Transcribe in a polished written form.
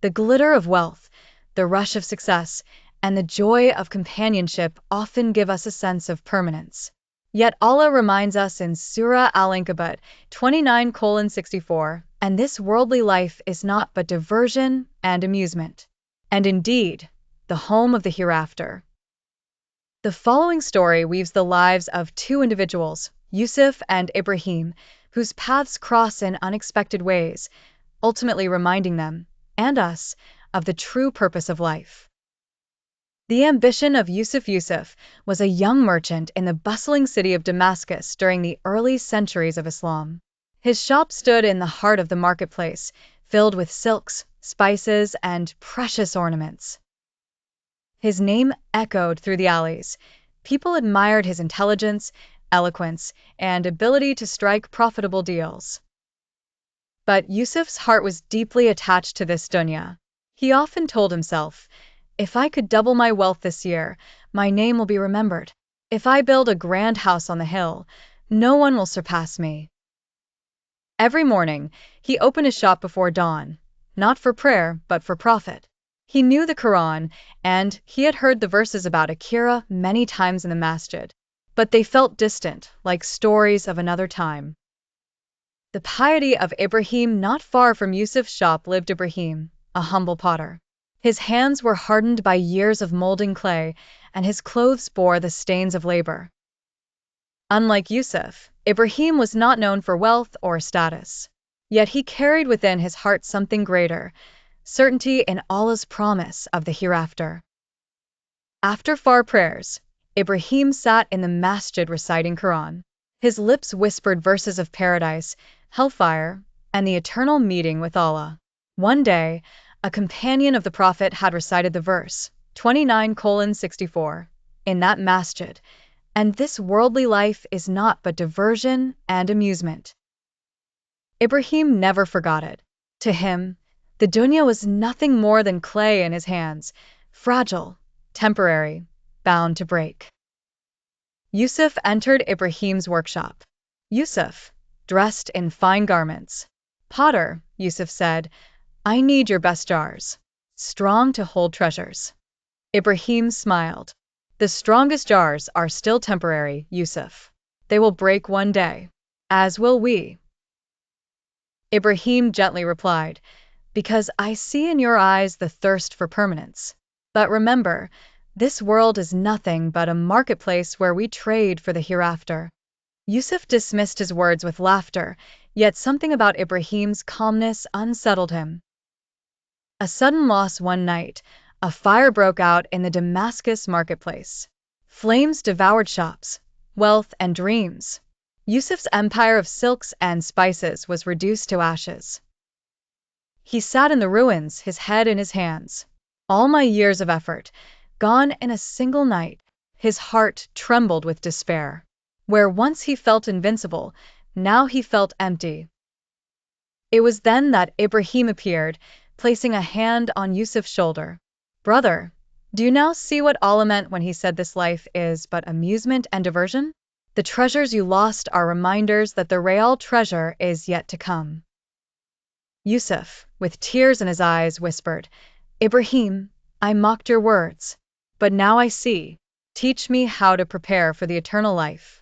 The glitter of wealth, the rush of success, and the joy of companionship often give us a sense of permanence. Yet Allah reminds us in Surah Al-Ankabut 29:64, and this worldly life is not but diversion and amusement, and indeed, the home of the hereafter. The following story weaves the lives of two individuals, Yusuf and Ibrahim, whose paths cross in unexpected ways, ultimately reminding them, and us, of the true purpose of life. The ambition of Yusuf was a young merchant in the bustling city of Damascus during the early centuries of Islam. His shop stood in the heart of the marketplace, filled with silks, spices, and precious ornaments. His name echoed through the alleys. People admired his intelligence, eloquence, and ability to strike profitable deals. But Yusuf's heart was deeply attached to this dunya. He often told himself, "If I could double my wealth this year, my name will be remembered. If I build a grand house on the hill, no one will surpass me." Every morning, he opened his shop before dawn, not for prayer, but for profit. He knew the Quran, and he had heard the verses about Akhirah many times in the masjid, but they felt distant, like stories of another time. The piety of Ibrahim. Not far from Yusuf's shop lived Ibrahim, a humble potter. His hands were hardened by years of molding clay, and his clothes bore the stains of labor. Unlike Yusuf, Ibrahim was not known for wealth or status. Yet he carried within his heart something greater, certainty in Allah's promise of the hereafter. After far prayers, Ibrahim sat in the masjid reciting Quran. His lips whispered verses of paradise, hellfire, and the eternal meeting with Allah. One day, a companion of the Prophet had recited the verse, 29:64, in that masjid, and this worldly life is not but diversion and amusement. Ibrahim never forgot it. To him, the dunya was nothing more than clay in his hands, fragile, temporary, bound to break. Yusuf entered Ibrahim's workshop. Yusuf, dressed in fine garments. "Potter," Yusuf said, "I need your best jars, strong to hold treasures." Ibrahim smiled. "The strongest jars are still temporary, Yusuf. They will break one day, as will we." Ibrahim gently replied, "Because I see in your eyes the thirst for permanence. But remember, this world is nothing but a marketplace where we trade for the hereafter." Yusuf dismissed his words with laughter, yet something about Ibrahim's calmness unsettled him. A sudden loss one night, a fire broke out in the Damascus marketplace. Flames devoured shops, wealth, and dreams. Yusuf's empire of silks and spices was reduced to ashes. He sat in the ruins, his head in his hands. All my years of effort, gone in a single night. His heart trembled with despair. Where once he felt invincible, now he felt empty. It was then that Ibrahim appeared, placing a hand on Yusuf's shoulder. "Brother, do you now see what Allah meant when he said this life is but amusement and diversion? The treasures you lost are reminders that the real treasure is yet to come." Yusuf, with tears in his eyes, whispered, "Ibrahim, I mocked your words, but now I see. Teach me how to prepare for the eternal life."